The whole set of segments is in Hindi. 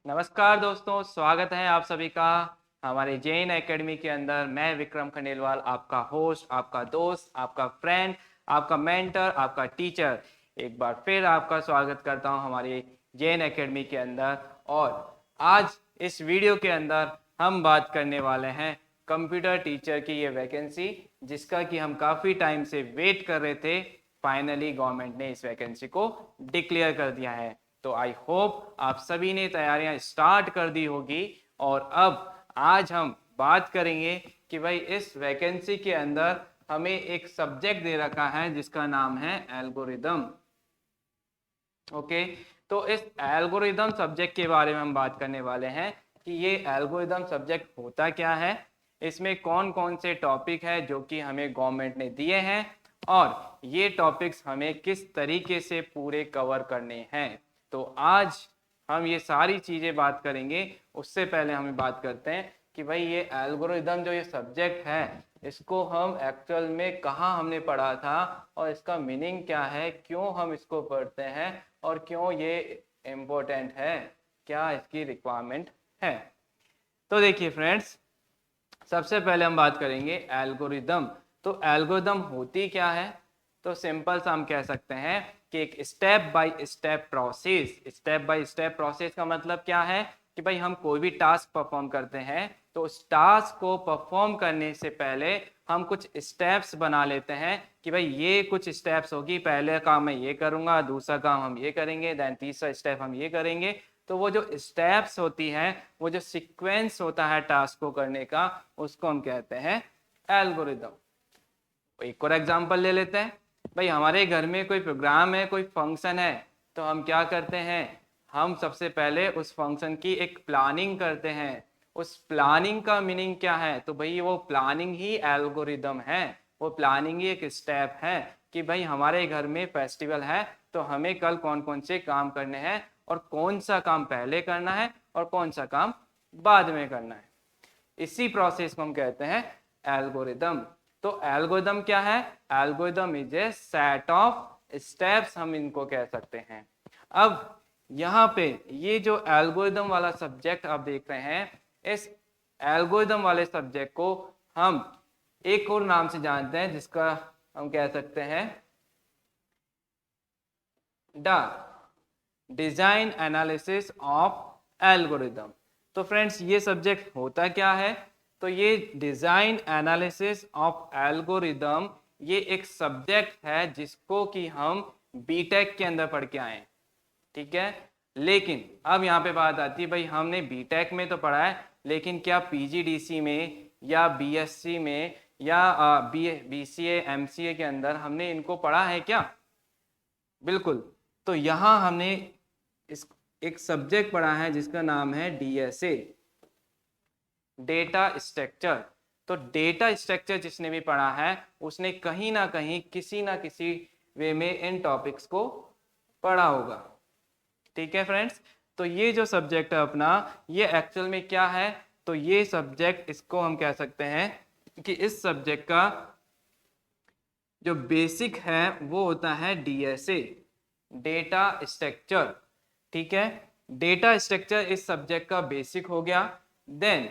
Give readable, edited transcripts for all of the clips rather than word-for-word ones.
नमस्कार दोस्तों, स्वागत है आप सभी का हमारे जैन एकेडमी के अंदर। मैं विक्रम खंडेलवाल, आपका होस्ट, आपका दोस्त, आपका फ्रेंड, आपका मेंटर, आपका टीचर, एक बार फिर आपका स्वागत करता हूं हमारे जैन एकेडमी के अंदर। और आज इस वीडियो के अंदर हम बात करने वाले हैं कंप्यूटर टीचर की ये वैकेंसी, जिसका कि हम काफ़ी टाइम से वेट कर रहे थे। फाइनली गवर्नमेंट ने इस वैकेंसी को डिक्लेयर कर दिया है। तो आई होप आप सभी ने तैयारियां स्टार्ट कर दी होगी। और अब आज हम बात करेंगे कि भाई इस वैकेंसी के अंदर हमें एक सब्जेक्ट दे रखा है जिसका नाम है एल्गोरिदम। ओके, तो इस एल्गोरिदम सब्जेक्ट के बारे में हम बात करने वाले हैं कि ये एल्गोरिदम सब्जेक्ट होता क्या है, इसमें कौन कौन से टॉपिक है जो कि हमें गवर्नमेंट ने दिए हैं, और ये टॉपिक्स हमें किस तरीके से पूरे कवर करने हैं। तो आज हम ये सारी चीज़ें बात करेंगे। उससे पहले हम बात करते हैं कि भाई ये एल्गोरिदम जो ये सब्जेक्ट है, इसको हम एक्चुअल में कहाँ हमने पढ़ा था और इसका मीनिंग क्या है, क्यों हम इसको पढ़ते हैं और क्यों ये इम्पोर्टेंट है, क्या इसकी रिक्वायरमेंट है। तो देखिए फ्रेंड्स, सबसे पहले हम बात करेंगे एल्गोरिदम। तो एल्गोरिदम होती क्या है? तो सिंपल सा हम कह सकते हैं कि एक step by step process. Step by step process का मतलब क्या है कि भाई हम कोई भी टास्क परफॉर्म करते हैं तो उस टास्क को परफॉर्म करने से पहले हम कुछ स्टेप्स बना लेते हैं कि भाई ये कुछ स्टेप्स होगी, पहले काम मैं ये करूंगा, दूसरा काम हम ये करेंगे, देन तीसरा स्टेप हम ये करेंगे। तो वो जो स्टेप्स होती हैं, वो जो सीक्वेंस होता है टास्क को करने का, उसको हम कहते हैं एल्गोरिदम। एक और एग्जांपल ले लेते हैं। भाई हमारे घर में कोई प्रोग्राम है, कोई फंक्शन है, तो हम क्या करते हैं, हम सबसे पहले उस फंक्शन की एक प्लानिंग करते हैं। उस प्लानिंग का मीनिंग क्या है? तो भाई वो प्लानिंग ही एल्गोरिदम है, वो प्लानिंग ही एक स्टेप है कि भाई हमारे घर में फेस्टिवल है तो हमें कल कौन कौन से काम करने हैं और कौन सा काम पहले करना है और कौन सा काम बाद में करना है। इसी प्रोसेस को हम कहते हैं एल्गोरिदम। तो एल्गोरिदम क्या है? Algorithm is a set of steps, हम इनको कह सकते हैं। अब यहाँ पे ये जो एल्गोरिदम वाला सब्जेक्ट आप देख रहे हैं, इस एल्गोरिदम वाले सब्जेक्ट को हम एक और नाम से जानते हैं जिसका हम कह सकते हैं the design analysis of algorithm. तो फ्रेंड्स, ये सब्जेक्ट होता क्या है? तो ये डिजाइन एनालिसिस ऑफ एल्गोरिदम ये एक सब्जेक्ट है जिसको कि हम बीटेक के अंदर पढ़ के आए, ठीक है। लेकिन अब यहाँ पे बात आती है, भाई हमने बीटेक में तो पढ़ा है, लेकिन क्या पीजीडीसी में या बीएससी में या बीसीए एमसीए के अंदर हमने इनको पढ़ा है क्या? बिल्कुल। तो यहाँ हमने इस एक सब्जेक्ट पढ़ा है जिसका नाम है डीएसए, डेटा स्ट्रक्चर। तो डेटा स्ट्रक्चर जिसने भी पढ़ा है उसने कहीं ना कहीं किसी ना किसी वे में इन टॉपिक्स को पढ़ा होगा, ठीक है फ्रेंड्स। तो ये जो सब्जेक्ट है अपना, ये एक्चुअल में क्या है? तो ये सब्जेक्ट, इसको हम कह सकते हैं कि इस सब्जेक्ट का जो बेसिक है वो होता है डीएसए, डेटा स्ट्रक्चर, ठीक है। डेटा स्ट्रक्चर इस सब्जेक्ट का बेसिक हो गया। देन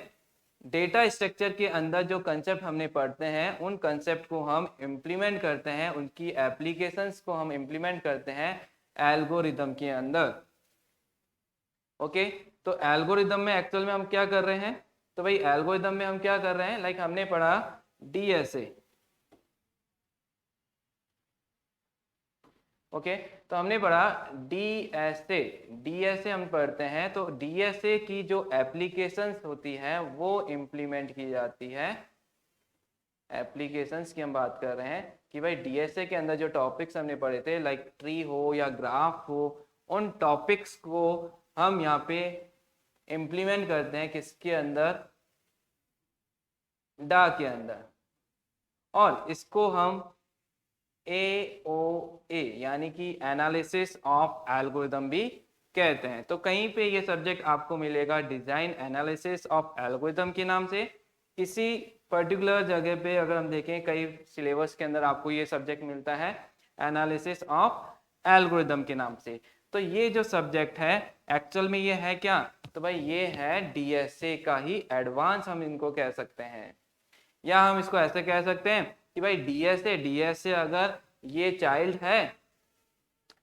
डेटा स्ट्रक्चर के अंदर जो कंसेप्ट हमने पढ़ते हैं उन कंसेप्ट को हम इम्प्लीमेंट करते हैं, उनकी एप्लीकेशंस को हम इम्प्लीमेंट करते हैं एल्गोरिदम के अंदर। ओके, तो एल्गोरिदम में एक्चुअल में हम क्या कर रहे हैं? तो भाई एल्गोरिदम में हम क्या कर रहे हैं, लाइक हमने पढ़ा डीएसए। ओके, तो हमने पढ़ा डीएसए। डीएसए हम पढ़ते हैं, तो डीएसए की जो एप्लीकेशंस होती हैं वो इम्प्लीमेंट की जाती है। एप्लीकेशंस की हम बात कर रहे हैं कि भाई डीएसए के अंदर जो टॉपिक्स हमने पढ़े थे, लाइक ट्री हो या ग्राफ हो, उन टॉपिक्स को हम यहाँ पे इम्प्लीमेंट करते हैं किसके अंदर? डा के अंदर। और इसको हम AOA यानी कि एनालिसिस ऑफ एल्गोरिदम भी कहते हैं। तो कहीं पे ये सब्जेक्ट आपको मिलेगा डिजाइन एनालिसिस ऑफ एल्गोरिदम के नाम से। किसी पर्टिकुलर जगह पे अगर हम देखें, कई सिलेबस के अंदर आपको ये सब्जेक्ट मिलता है एनालिसिस ऑफ एल्गोरिदम के नाम से। तो ये जो सब्जेक्ट है एक्चुअल में ये है क्या, तो भाई ये है डीएसए का ही एडवांस हम इनको कह सकते हैं, या हम इसको ऐसे कह सकते हैं कि भाई डीएसए अगर ये चाइल्ड है,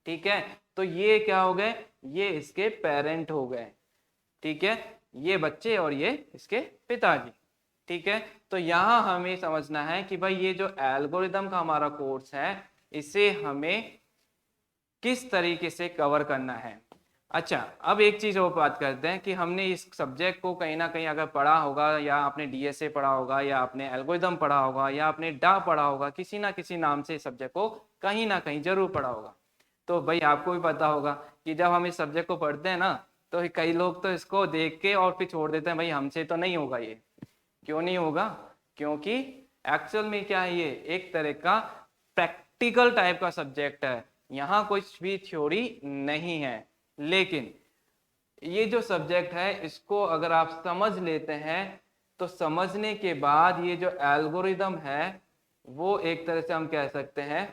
ठीक है, तो ये क्या हो गए, ये इसके पेरेंट हो गए, ठीक है, ये बच्चे और ये इसके पिताजी, ठीक है। तो यहाँ हमें समझना है कि भाई ये जो एल्गोरिदम का हमारा कोर्स है इसे हमें किस तरीके से कवर करना है। अच्छा, अब एक चीज और बात करते हैं कि हमने इस सब्जेक्ट को कहीं ना कहीं अगर पढ़ा होगा, या आपने डीएसए पढ़ा होगा, या आपने एल्गोरिदम पढ़ा होगा, या आपने डा पढ़ा होगा, किसी ना किसी नाम से इस सब्जेक्ट को कहीं ना कहीं जरूर पढ़ा होगा। तो भाई आपको भी पता होगा कि जब हम इस सब्जेक्ट को पढ़ते हैं ना, तो कई लोग तो इसको देख के और फिर छोड़ देते हैं, भाई हमसे तो नहीं होगा ये। क्यों नहीं होगा, क्योंकि एक्चुअल में क्या है, ये एक तरह का प्रैक्टिकल टाइप का सब्जेक्ट है, यहाँ कुछ भी थ्योरी नहीं है। लेकिन ये जो सब्जेक्ट है इसको अगर आप समझ लेते हैं, तो समझने के बाद ये जो एल्गोरिदम है वो एक तरह से हम कह सकते हैं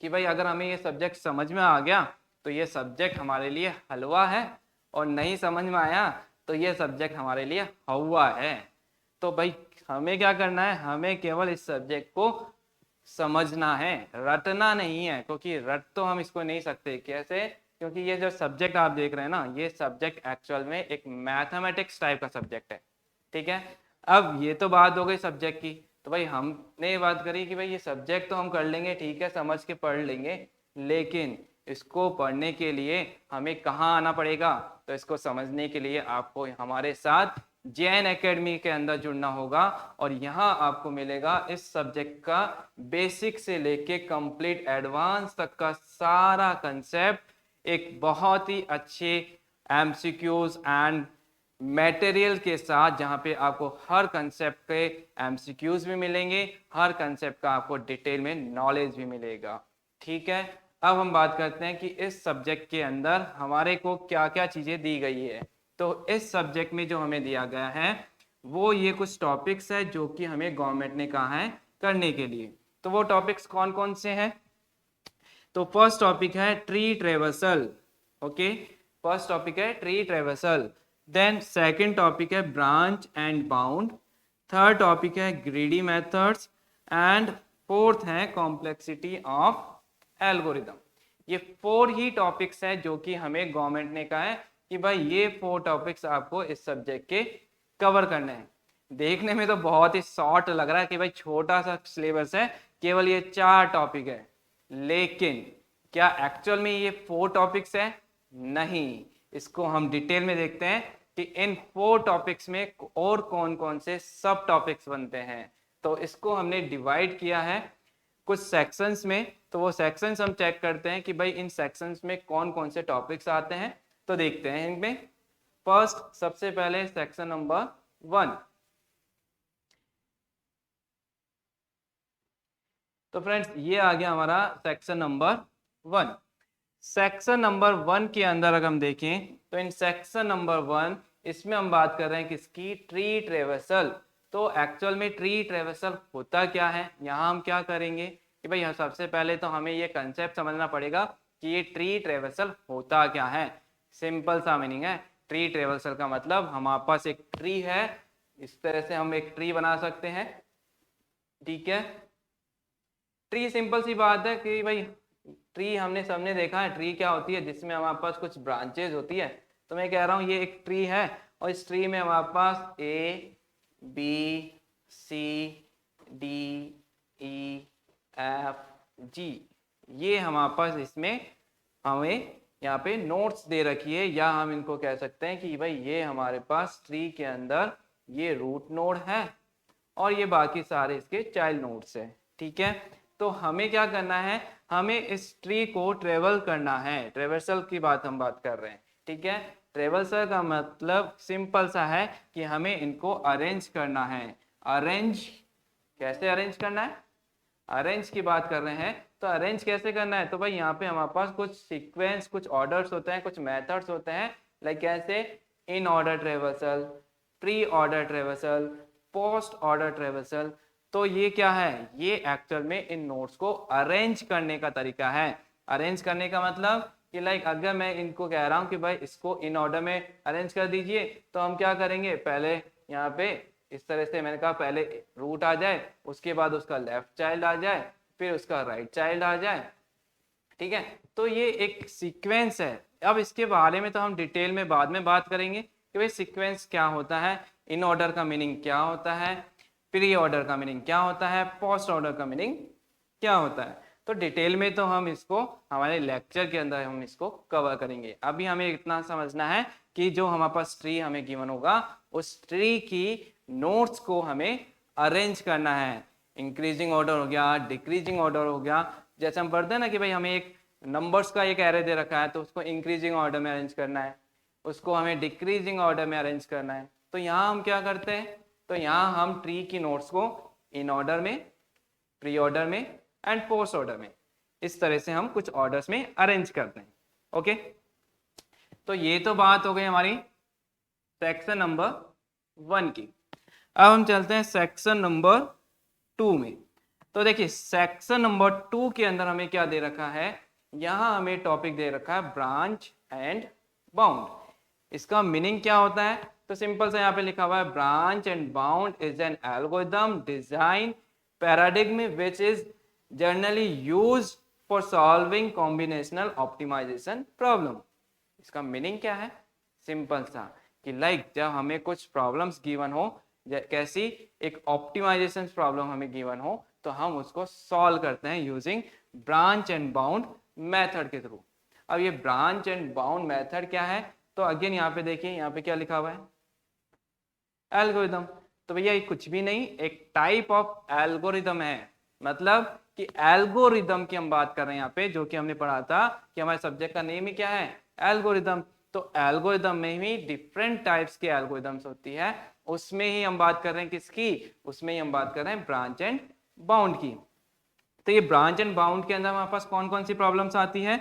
कि भाई अगर हमें ये सब्जेक्ट समझ में आ गया तो ये सब्जेक्ट हमारे लिए हलवा है, और नहीं समझ में आया तो ये सब्जेक्ट हमारे लिए हवा है। तो भाई हमें क्या करना है, हमें केवल इस सब्जेक्ट को समझना है, रटना नहीं है, क्योंकि रट तो हम इसको नहीं सकते। कैसे, क्योंकि ये जो सब्जेक्ट आप देख रहे हैं ना, ये सब्जेक्ट एक्चुअल में एक मैथमेटिक्स टाइप का सब्जेक्ट है, ठीक है। अब ये तो बात हो गई सब्जेक्ट की, तो भाई हमने ये बात करी कि भाई ये सब्जेक्ट तो हम कर लेंगे, ठीक है, समझ के पढ़ लेंगे, लेकिन इसको पढ़ने के लिए हमें कहाँ आना पड़ेगा, तो इसको समझने के लिए आपको हमारे साथ जैन एकेडमी के अंदर जुड़ना होगा, और यहाँ आपको मिलेगा इस सब्जेक्ट का बेसिक से लेके कंप्लीट एडवांस तक का सारा कंसेप्ट एक बहुत ही अच्छे एमसीक्यूज एंड मटेरियल के साथ, जहाँ पे आपको हर कंसेप्ट के एमसीक्यूज भी मिलेंगे, हर कंसेप्ट का आपको डिटेल में नॉलेज भी मिलेगा, ठीक है। अब हम बात करते हैं कि इस सब्जेक्ट के अंदर हमारे को क्या क्या चीजें दी गई है। तो इस सब्जेक्ट में जो हमें दिया गया है वो ये कुछ टॉपिक्स है जो कि हमें गवर्नमेंट ने कहा है करने के लिए। तो वो टॉपिक्स कौन कौन से हैं, तो फर्स्ट टॉपिक है tree traversal, okay, first topic है tree traversal. Then second topic है branch and bound, third topic है ग्रीडी मेथड्स, एंड फोर्थ है कॉम्प्लेक्सिटी ऑफ एल्गोरिदम। ये 4 ही टॉपिक्स हैं जो कि हमें गवर्नमेंट ने कहा है कि भाई ये 4 टॉपिक्स आपको इस सब्जेक्ट के कवर करने हैं। देखने में तो बहुत ही शॉर्ट लग रहा है कि भाई छोटा सा सिलेबस है, केवल ये 4 टॉपिक है, लेकिन क्या एक्चुअल में ये 4 टॉपिक्स है? नहीं, इसको हम डिटेल में देखते हैं कि इन 4 टॉपिक्स में और कौन कौन से सब टॉपिक्स बनते हैं। तो इसको हमने डिवाइड किया है कुछ सेक्शंस में, तो वो सेक्शंस हम चेक करते हैं कि भाई इन सेक्शंस में कौन कौन से टॉपिक्स आते हैं। तो देखते हैं इनमें। फर्स्ट, सबसे पहले सेक्शन नंबर 1। तो फ्रेंड्स ये आ गया हमारा सेक्शन नंबर 1। सेक्शन नंबर 1 के अंदर अगर हम देखें तो इन सेक्शन नंबर 1 इसमें हम बात कर रहे हैं किसकी, ट्री ट्रेवर्सल। तो एक्चुअल में ट्री ट्रेवर्सल होता क्या है, यहाँ हम क्या करेंगे कि भाई सबसे पहले तो हमें ये कंसेप्ट समझना पड़ेगा कि ये ट्री ट्रेवर्सल होता क्या है। सिंपल सा मीनिंग है, ट्री ट्रेवर्सल का मतलब हमारे पास एक ट्री है, इस तरह से हम एक ट्री बना सकते हैं, ठीक है। ट्री सिंपल सी बात है कि भाई ट्री हमने सबने देखा है, ट्री क्या होती है, जिसमें हमारे पास कुछ ब्रांचेज होती है। तो मैं कह रहा हूँ ये एक ट्री है, और इस ट्री में हमारे पास A B C D E F G, ये हमारे पास इसमें हमें यहाँ पे नोट्स दे रखी है, या हम इनको कह सकते हैं कि भाई ये हमारे पास ट्री के अंदर ये रूट नोड है, और ये बाकी सारे इसके चाइल्ड नोड्स है, ठीक है। तो हमें क्या करना है, हमें इस ट्री को ट्रेवल करना है, ट्रेवर्सल की बात हम बात कर रहे हैं, ठीक है। ट्रेवर्सल का मतलब सिंपल सा है कि हमें इनको अरेंज करना है। अरेंज कैसे अरेंज करना है, अरेंज की बात कर रहे हैं, तो अरेंज कैसे करना है, तो भाई यहाँ पे हमारे पास कुछ सीक्वेंस, कुछ ऑर्डर्स होते हैं, कुछ मेथड्स होते हैं, लाइक कैसे in order traversal, pre order traversal, post order traversal. तो ये क्या है, ये एक्चुअल में इन नोड्स को अरेंज करने का तरीका है। अरेंज करने का मतलब कि लाइक अगर मैं इनको कह रहा हूँ कि भाई इसको इन ऑर्डर में अरेंज कर दीजिए, तो हम क्या करेंगे, पहले यहाँ पे इस तरह से मैंने कहा पहले रूट आ जाए, उसके बाद उसका लेफ्ट चाइल्ड आ जाए, फिर उसका राइट चाइल्ड आ जाए, ठीक है। तो ये एक सीक्वेंस है। अब इसके बारे में तो हम डिटेल में बाद में बात करेंगे कि भाई सीक्वेंस क्या होता है, इन ऑर्डर का मीनिंग क्या होता है, प्री ऑर्डर का मीनिंग क्या होता है, पोस्ट ऑर्डर का मीनिंग क्या होता है। तो डिटेल में तो हम इसको हमारे लेक्चर के अंदर हम इसको कवर करेंगे। अभी हमें इतना समझना है कि जो हमारे पास ट्री हमें गिवन होगा, उस ट्री की नोट्स को हमें अरेंज करना है। इंक्रीजिंग ऑर्डर हो गया, डिक्रीजिंग ऑर्डर हो गया। जैसे हम पढ़ते हैं ना कि भाई हमें एक नंबर्स का एक एरे दे रखा है, तो उसको इंक्रीजिंग ऑर्डर में अरेंज करना है, उसको हमें डिक्रीजिंग ऑर्डर में अरेंज करना है। तो यहाँ हम क्या करते हैं, तो यहाँ हम ट्री की नोट्स को इन ऑर्डर में, प्री ऑर्डर में एंड पोस्ट ऑर्डर में, इस तरह से हम कुछ ऑर्डर्स में अरेंज करते हैं। ओके, तो ये तो बात हो गई हमारी सेक्शन नंबर 1 की। अब हम चलते हैं सेक्शन नंबर 2 में। तो देखिए सेक्शन नंबर 2 के अंदर हमें क्या दे रखा है, यहाँ हमें टॉपिक दे रखा है ब्रांच एंड बाउंड। इसका मीनिंग क्या होता है, तो सिंपल से यहाँ पे लिखा हुआ है branch and bound is an algorithm design paradigm which is generally used for solving combinatorial optimisation problem. इसका मीनिंग क्या है, सिंपल सा कि लाइक जब हमें कुछ प्रॉब्लम्स गिवन हो, कैसी एक ऑप्टिमाइजेशन प्रॉब्लम हमें गिवन हो, तो हम उसको सॉल्व करते हैं using branch and bound method के थ्रू। अब ये ब्रांच एंड बाउंड मेथड क्या है, तो अगेन यहाँ पे देखिए, यहाँ पे क्या लिखा हुआ है, एल्गोरिथम। तो भैया ये कुछ भी नहीं, एक टाइप ऑफ एल्गोरिथम है। मतलब कि एल्गोरिथम की हम बात कर रहे हैं यहाँ पे, जो कि हमने पढ़ा था कि हमारे सब्जेक्ट का नेम ही क्या है, एल्गोरिथम। तो एल्गोरिथम में ही डिफरेंट टाइप्स के एल्गोरिथम्स होती है, उसमें ही हम बात कर रहे हैं किसकी, उसमें ही हम बात कर रहे हैं ब्रांच एंड बाउंड की। तो ये ब्रांच एंड बाउंड के अंदर हमारे पास कौन कौन सी प्रॉब्लम्स आती है,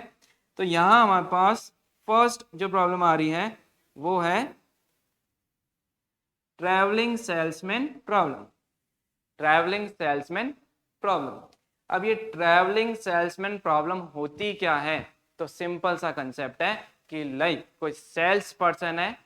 तो यहाँ हमारे पास फर्स्ट जो प्रॉब्लम आ रही है वो है travelling salesman problem. Travelling salesman problem. अब ये ट्रैवलिंग सेल्समैन प्रॉब्लम होती क्या है, तो सिंपल सा कंसेप्ट है कि लाइक कोई सेल्स पर्सन है,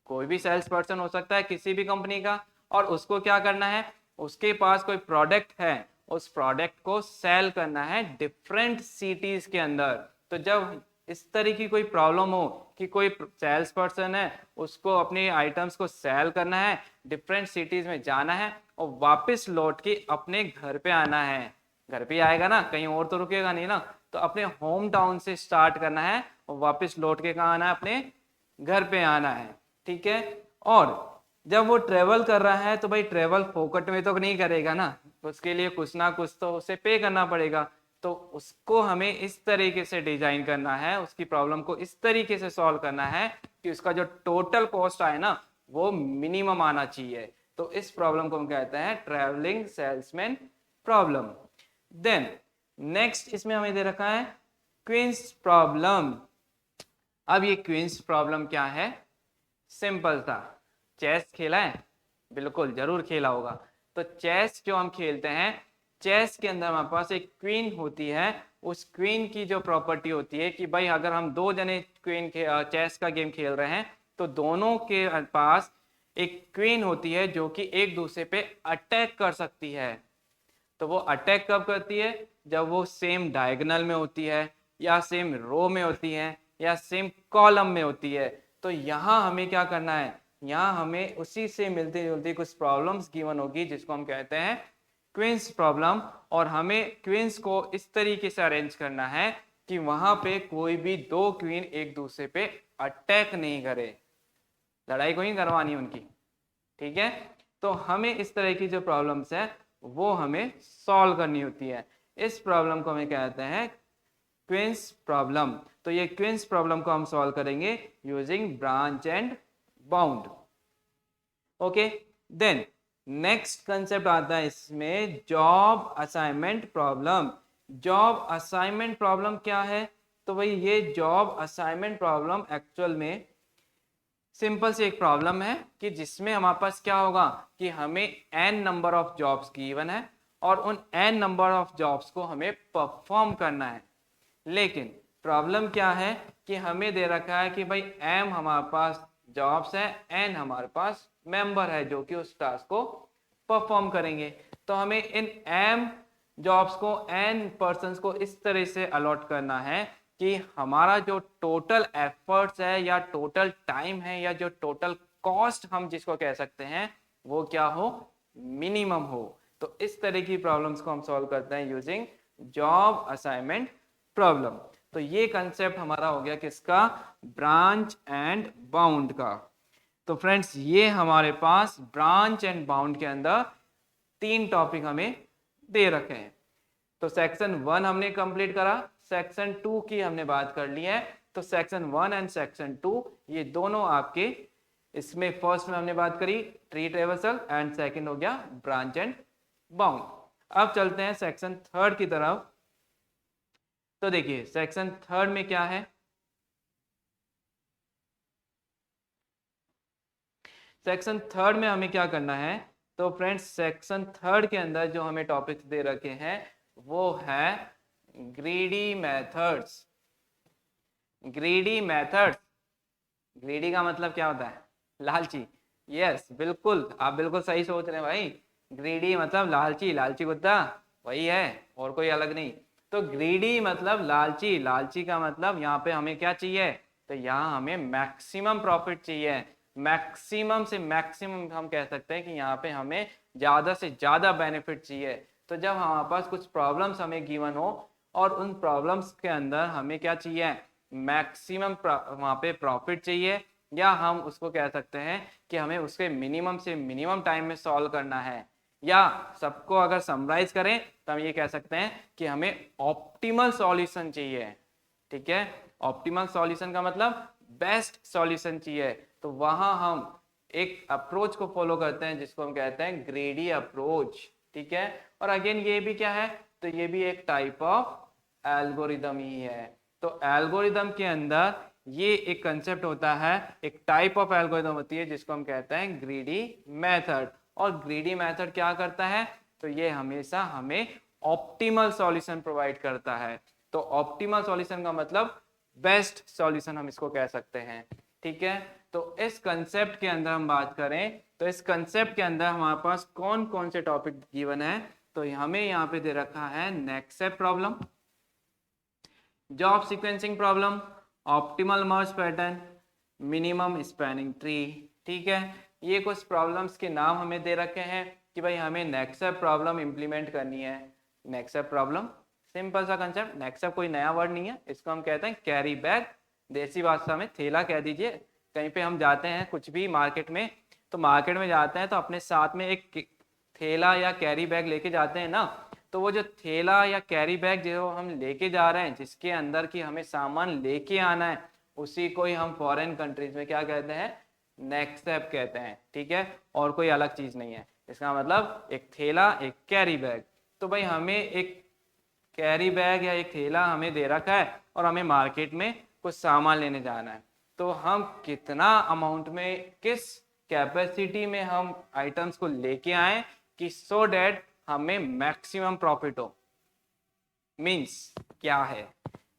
कोई भी सेल्स पर्सन हो सकता है किसी भी कंपनी का, और उसको क्या करना है, उसके पास कोई प्रोडक्ट है, उस प्रोडक्ट को सेल करना है डिफरेंट सिटीज के अंदर। तो जब इस तरह की कोई प्रॉब्लम हो कि कोई सेल्स पर्सन है, उसको अपने आइटम्स को सेल करना है, डिफरेंट सिटीज में जाना है और वापस लौट के अपने घर पे आना है, घर पे आएगा ना, कहीं और तो रुकेगा नहीं ना, तो अपने होम टाउन से स्टार्ट करना है और वापस लौट के कहाँ आना है, अपने घर पे आना है, ठीक है। और जब वो ट्रेवल कर रहा है तो भाई ट्रेवल फोकट में तो नहीं करेगा ना, उसके लिए कुछ ना कुछ तो उसे पे करना पड़ेगा। तो उसको हमें इस तरीके से डिजाइन करना है, उसकी प्रॉब्लम को इस तरीके से सॉल्व करना है कि उसका जो टोटल कॉस्ट आए ना वो मिनिमम आना चाहिए। तो इस प्रॉब्लम को हम कहते हैं travelling salesman problem. Then next इसमें हमें दे रखा है क्वींस प्रॉब्लम। अब ये क्वींस प्रॉब्लम क्या है, सिंपल था, चेस खेला है, बिल्कुल जरूर खेला होगा। तो चेस जो हम खेलते हैं, चेस के अंदर हमारे पास एक क्वीन होती है। उस क्वीन की जो प्रॉपर्टी होती है कि भाई अगर हम दो जने क्वीन चेस का गेम खेल रहे हैं, तो दोनों के पास एक क्वीन होती है जो कि एक दूसरे पे अटैक कर सकती है। तो वो अटैक कब करती है, जब वो सेम डायगोनल में होती है, या सेम रो में होती है, या सेम कॉलम में होती है। तो यहाँ हमें क्या करना है, यहाँ हमें उसी से मिलती जुलती कुछ प्रॉब्लम्स गिवन होगी जिसको हम कहते हैं क्वींस प्रॉब्लम। और हमें क्वींस को इस तरीके से अरेंज करना है कि वहां पे कोई भी दो क्वीन एक दूसरे पे अटैक नहीं करे, लड़ाई को ही करवानी उनकी, ठीक है। तो हमें इस तरह की जो प्रॉब्लम्स है वो हमें सॉल्व करनी होती है। इस प्रॉब्लम को हमें कहते हैं क्वींस प्रॉब्लम। तो ये क्वींस प्रॉब्लम को हम सॉल्व करेंगे using branch and bound. Okay, then next concept आता है इसमें job assignment problem. Job assignment problem क्या है, तो भाई ये जॉब असाइनमेंट प्रॉब्लम एक्चुअल में सिंपल सी एक प्रॉब्लम है कि जिसमें हमारे पास क्या होगा कि हमें n number of jobs given है और उन n नंबर ऑफ जॉब्स को हमें परफॉर्म करना है। लेकिन प्रॉब्लम क्या है कि हमें दे रखा है कि भाई m हमारे पास जॉब्स है, n हमारे पास मेंबर है जो कि उस टास्क को परफॉर्म करेंगे। तो हमें इन m जॉब्स को n पर्सन्स को इस तरह से अलॉट करना है कि हमारा जो टोटल एफर्ट्स है या टोटल टाइम है या जो टोटल कॉस्ट हम जिसको कह सकते हैं वो क्या हो, मिनिमम हो। तो इस तरह की प्रॉब्लम्स को हम सॉल्व करते हैं यूजिंग जॉब असाइनमेंट प्रॉब्लम। तो ये कंसेप्ट हमारा हो गया किसका, ब्रांच एंड बाउंड का। तो फ्रेंड्स ये हमारे पास ब्रांच एंड बाउंड के अंदर 3 टॉपिक हमें दे रखे हैं। तो सेक्शन 1 हमने कंप्लीट करा, सेक्शन 2 की हमने बात कर ली है। तो सेक्शन 1 एंड सेक्शन 2 ये दोनों आपके, इसमें फर्स्ट में हमने बात करी ट्री ट्रेवर्सल एंड सेकंड हो गया ब्रांच एंड बाउंड। अब चलते हैं सेक्शन 3 की तरफ। तो देखिए सेक्शन 3 में क्या है, सेक्शन 3 में हमें क्या करना है। तो फ्रेंड्स सेक्शन 3 के अंदर जो हमें टॉपिक्स दे रखे हैं वो है greedy methods. Greedy methods, greedy का मतलब क्या होता है, लालची। यस बिल्कुल, आप बिल्कुल सही सोच रहे हैं भाई। ग्रीडी मतलब लालची, लालची कुत्ता वही है और कोई अलग नहीं। तो ग्रीडी मतलब लालची, लालची का मतलब यहाँ पे हमें क्या चाहिए, तो यहाँ हमें मैक्सिमम प्रॉफिट चाहिए। मैक्सिमम से मैक्सिमम हम कह सकते हैं कि यहाँ पे हमें ज्यादा से ज्यादा बेनिफिट चाहिए। तो जब हमारे पास कुछ प्रॉब्लम्स हमें गिवन हो और उन प्रॉब्लम्स के अंदर हमें क्या चाहिए, मैक्सिमम वहाँ पे प्रॉफिट चाहिए, या हम उसको कह सकते हैं कि हमें उसके मिनिमम से मिनिमम टाइम में सॉल्व करना है, या सबको अगर समराइज करें तो हम ये कह सकते हैं कि हमें ऑप्टिमल सॉल्यूशन चाहिए। ठीक है, ऑप्टिमल सॉल्यूशन का मतलब बेस्ट सॉल्यूशन चाहिए। तो वहां हम एक अप्रोच को फॉलो करते हैं जिसको हम कहते हैं ग्रेडी अप्रोच। ठीक है, और अगेन ये भी क्या है, तो ये भी एक टाइप ऑफ एल्गोरिदम ही है। तो एल्गोरिदम के अंदर ये एक कंसेप्ट होता है, एक टाइप ऑफ एल्गोरिदम होती है जिसको हम कहते हैं ग्रीडी मेथड। और ग्रीडी मेथड क्या करता है, तो ये हमेशा हमें ऑप्टिमल सॉल्यूशन प्रोवाइड करता है। तो ऑप्टिमल सॉल्यूशन का मतलब बेस्ट सॉल्यूशन हम इसको कह सकते हैं। ठीक है, तो इस कंसेप्ट के अंदर हम बात करें तो इस कंसेप्ट के अंदर हमारे पास कौन कौन से टॉपिक गिवन है, तो हमें यहाँ पे दे रखा है next step problem, job sequencing problem, optimal merge pattern, minimum spanning tree. ठीक है, ये कुछ प्रॉब्लम्स के नाम हमें दे रखे हैं कि भाई हमें नेक्स्ट स्टेप प्रॉब्लम इंप्लीमेंट करनी है। नेक्स्ट स्टेप प्रॉब्लम सिंपल सा कंसेप्ट, नेक्स्ट स्टेप कोई नया वर्ड नहीं है, इसको हम कहते हैं कैरी बैग, देसी भाषा में थैला कह दीजिए। कहीं पे हम जाते हैं कुछ भी मार्केट में, तो मार्केट में जाते हैं तो अपने साथ में एक थैला या कैरी बैग लेके जाते हैं ना, तो वो जो थैला या कैरी बैग जो हम लेके जा रहे हैं जिसके अंदर की हमें सामान लेके आना है, उसी को ही हम फॉरेन कंट्रीज में क्या कहते हैं, नेक्स्ट स्टेप कहते हैं। ठीक है, और कोई अलग चीज नहीं है, इसका मतलब एक थैला एक कैरी बैग। तो भाई हमें एक कैरी बैग या एक थैला हमें दे रखा है और हमें मार्केट में कुछ सामान लेने जाना है, तो हम कितना अमाउंट में किस कैपेसिटी में हम आइटम्स को लेके आए कि सो डैट हमें मैक्सिमम प्रॉफिट हो। मींस क्या है,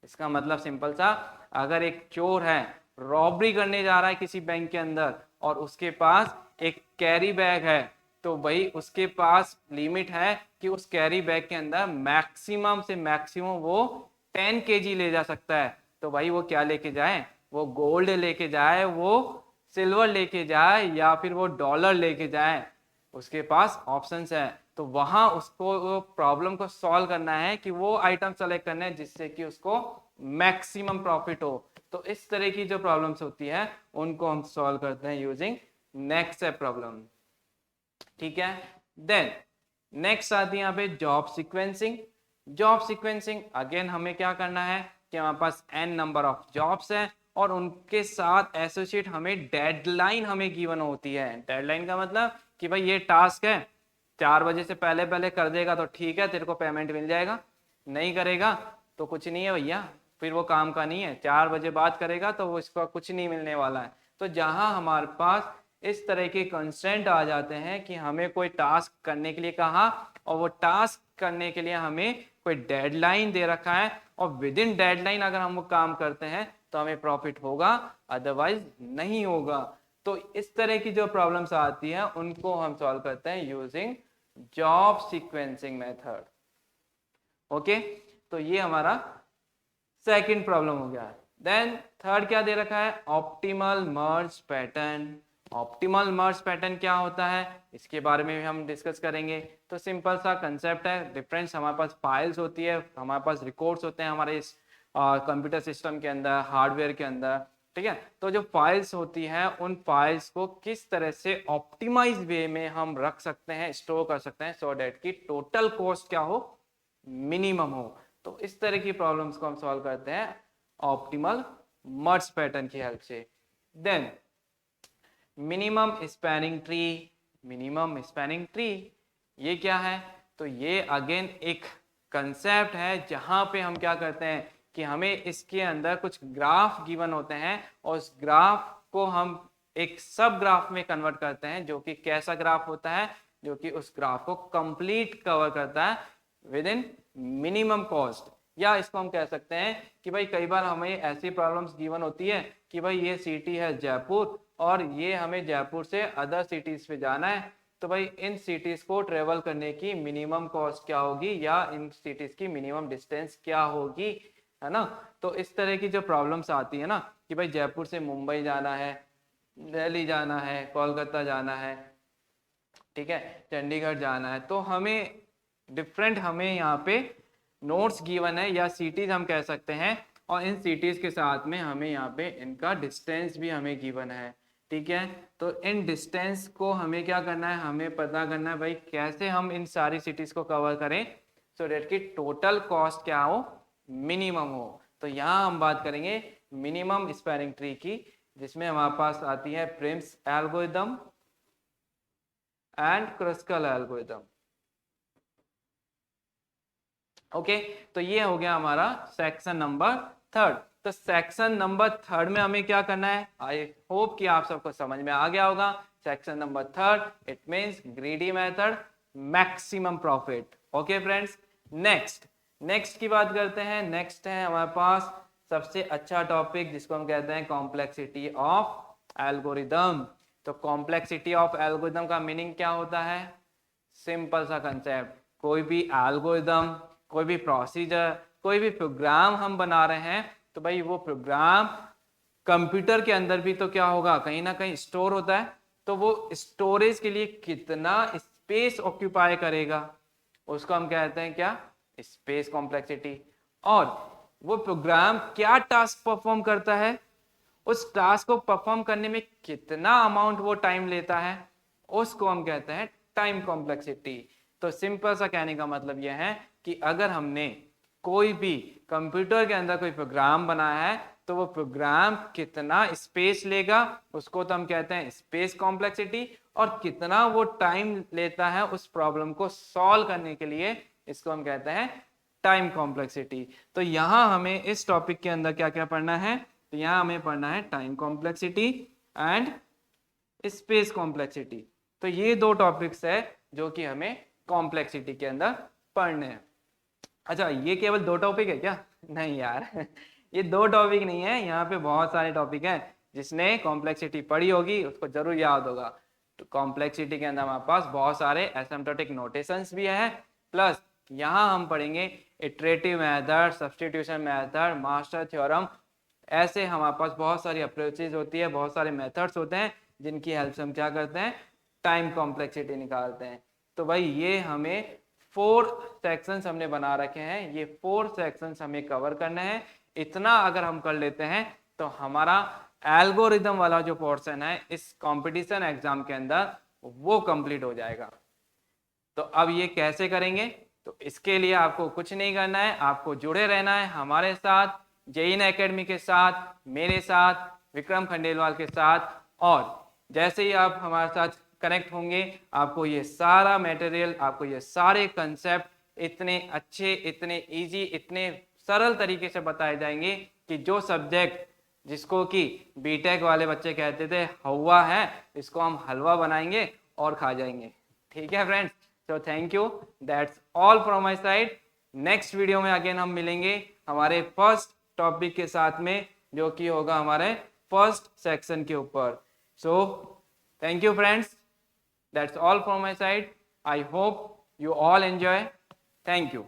इसका मतलब सिंपल सा, अगर एक चोर है रॉबरी करने जा रहा है किसी बैंक के अंदर और उसके पास एक कैरी बैग है, तो भाई उसके पास लिमिट है कि उस कैरी बैग के अंदर मैक्सिमम से मैक्सिमम वो 10 kg ले जा सकता है। तो भाई वो क्या लेके जाए, वो गोल्ड लेके जाए, वो सिल्वर लेके जाए, या फिर वो डॉलर लेके जाए, उसके पास ऑप्शंस है। तो वहां उसको प्रॉब्लम को सॉल्व करना है कि वो आइटम सेलेक्ट करना है जिससे कि उसको मैक्सिमम प्रॉफिट हो। तो इस तरह की जो प्रॉब्लम्स होती है उनको हम सॉल्व करते हैं यूजिंग नेक्स्ट स्टेप प्रॉब्लम। ठीक है, देन नेक्स्ट आती है यहाँ पे job sequencing. Job sequencing again हमें क्या करना है कि हमारे पास n नंबर ऑफ जॉब्स है और उनके साथ एसोसिएट हमें डेडलाइन हमें गिवन होती है। डेडलाइन का मतलब कि भाई ये टास्क है 4 बजे से पहले पहले कर देगा तो ठीक है, तेरे को पेमेंट मिल जाएगा, नहीं करेगा तो कुछ नहीं है भैया, फिर वो काम का नहीं है। 4 बजे बाद करेगा तो वो इसका कुछ नहीं मिलने वाला है। तो जहां हमारे पास इस तरह के कंस्ट्रेंट आ जाते हैं कि हमें कोई टास्क करने के लिए कहा और वो टास्क करने के लिए हमें कोई डेडलाइन दे रखा है और विद इन डेडलाइन अगर हम वो काम करते हैं तो हमें प्रॉफिट होगा, अदरवाइज नहीं होगा। तो इस तरह की जो प्रॉब्लम्स आती हैं उनको हम सॉल्व करते हैं using job sequencing method. Okay, तो ये हमारा सेकंड प्रॉब्लम हो गया। देन थर्ड क्या दे रखा है, optimal merge pattern. Optimal merge pattern क्या होता है इसके बारे में भी हम डिस्कस करेंगे। तो सिंपल सा कंसेप्ट है, डिफरेंस हमारे पास फाइल्स होती है, हमारे पास रिकॉर्ड्स होते हैं हमारे इस कंप्यूटर सिस्टम के अंदर, हार्डवेयर के अंदर, ठीक है। तो जो फाइल्स होती हैं उन फाइल्स को किस तरह से ऑप्टिमाइज वे में हम रख सकते हैं, स्टोर कर सकते हैं, सो डेट की टोटल कॉस्ट क्या हो, मिनिमम हो। तो इस तरह की प्रॉब्लम्स को हम सॉल्व करते हैं ऑप्टिमल मर्ज पैटर्न की हेल्प से। Then minimum spanning tree. Minimum spanning tree ये क्या है, तो ये अगेन एक कंसेप्ट है जहां पे हम क्या करते हैं कि हमें इसके अंदर कुछ ग्राफ गिवन होते हैं और उस ग्राफ को हम एक सब ग्राफ में कन्वर्ट करते हैं, जो कि कैसा ग्राफ होता है, जो कि उस ग्राफ को कंप्लीट कवर करता है विद इन मिनिमम कॉस्ट। या इसको हम कह सकते हैं कि भाई कई बार हमें ऐसी प्रॉब्लम्स गिवन होती है कि भाई ये सिटी है जयपुर और ये हमें जयपुर से अदर सिटीज पे जाना है, तो भाई इन सिटीज को ट्रेवल करने की मिनिमम कॉस्ट क्या होगी या इन सिटीज की मिनिमम डिस्टेंस क्या होगी, है ना। तो इस तरह की जो प्रॉब्लम्स आती है ना कि भाई जयपुर से मुंबई जाना है, दिल्ली जाना है, कोलकाता जाना है, ठीक है, चंडीगढ़ जाना है, तो हमें डिफरेंट हमें यहाँ पे नोट्स गिवन है या सिटीज हम कह सकते हैं, और इन सिटीज के साथ में हमें यहाँ पे इनका डिस्टेंस भी हमें गिवन है, ठीक है। तो इन डिस्टेंस को हमें क्या करना है, हमें पता करना है भाई कैसे हम इन सारी सिटीज को कवर करें सो डेट की टोटल कॉस्ट क्या हो, मिनिमम हो। तो यहाँ हम बात करेंगे मिनिमम स्पैनिंग ट्री की, जिसमें हमारे पास आती है Prim's algorithm and Kruskal algorithm. Okay, तो ये हो गया हमारा सेक्शन नंबर थर्ड। तो सेक्शन नंबर थर्ड में हमें क्या करना है, आई होप कि आप सबको समझ में आ गया होगा। Section number third it means greedy method, maximum profit. Okay friends, next की बात करते हैं। नेक्स्ट है हमारे पास सबसे अच्छा टॉपिक जिसको हम कहते हैं कॉम्प्लेक्सिटी ऑफ एल्गोरिदम। तो कॉम्प्लेक्सिटी ऑफ एल्गोरिदम का मीनिंग क्या होता है, सिंपल सा कंसेप्ट, कोई भी एल्गोरिदम, कोई भी प्रोसीजर, कोई भी प्रोग्राम हम बना रहे हैं तो भाई वो प्रोग्राम कंप्यूटर के अंदर भी तो क्या होगा, कहीं ना कहीं स्टोर होता है। तो वो स्टोरेज के लिए कितना स्पेस ऑक्यूपाई करेगा उसको हम कहते हैं क्या, स्पेस कॉम्प्लेक्सिटी। और वो प्रोग्राम क्या टास्क परफॉर्म करता है, उस टास्क को परफॉर्म करने में कितना अमाउंट वो टाइम लेता है, उसको हम कहते हैं टाइम कॉम्प्लेक्सिटी। तो सिंपल सा कहने का मतलब यह है कि अगर हमने कोई भी कंप्यूटर के अंदर कोई प्रोग्राम बनाया है तो वो प्रोग्राम कितना स्पेस लेगा उसको तो हम कहते हैं स्पेस कॉम्प्लेक्सिटी, और कितना वो टाइम लेता है उस प्रॉब्लम को सॉल्व करने के लिए, इसको हम कहते हैं टाइम कॉम्प्लेक्सिटी। तो यहाँ हमें इस टॉपिक के अंदर क्या क्या पढ़ना है, तो यहाँ हमें पढ़ना है time complexity and space complexity. तो ये दो टॉपिक्स है जो कि हमें कॉम्प्लेक्सिटी के अंदर पढ़ने हैं। अच्छा, ये केवल दो टॉपिक है क्या, नहीं यार ये दो टॉपिक नहीं है, यहाँ पे बहुत सारे टॉपिक हैं। जिसने कॉम्प्लेक्सिटी पढ़ी होगी उसको जरूर याद होगा। तो कॉम्प्लेक्सिटी के अंदर हमारे पास बहुत सारे एसिम्प्टोटिक नोटेशंस भी है, प्लस यहाँ हम पढ़ेंगे iterative method, substitution method, master theorem. ऐसे हमारे पास बहुत सारी अप्रोचेज होती है, बहुत सारे मेथड्स होते हैं जिनकी हेल्प से हम क्या करते हैं, टाइम कॉम्प्लेक्सिटी निकालते हैं। तो भाई ये हमें 4 सेक्शंस हमने बना रखे हैं, ये 4 सेक्शंस हमें कवर करने हैं। इतना अगर हम कर लेते हैं तो हमारा एल्गोरिदम वाला जो पोर्शन है इस कंपटीशन एग्जाम के अंदर वो कंप्लीट हो जाएगा। तो अब ये कैसे करेंगे, तो इसके लिए आपको कुछ नहीं करना है, आपको जुड़े रहना है हमारे साथ, जेई इन एकेडमी के साथ, मेरे साथ, विक्रम खंडेलवाल के साथ। और जैसे ही आप हमारे साथ कनेक्ट होंगे आपको ये सारा मटेरियल, आपको ये सारे कंसेप्ट इतने अच्छे, इतने इजी, इतने सरल तरीके से बताए जाएंगे कि जो सब्जेक्ट जिसको कि बीटेक वाले बच्चे कहते थे हवा है, इसको हम हलवा बनाएंगे और खा जाएंगे। ठीक है friends, so thank you, that's all from my side. Next video में अगेन हम मिलेंगे हमारे फर्स्ट टॉपिक के साथ में, जो कि होगा हमारे फर्स्ट सेक्शन के ऊपर। So thank you friends, that's all from my side. I hope you all enjoy. Thank you.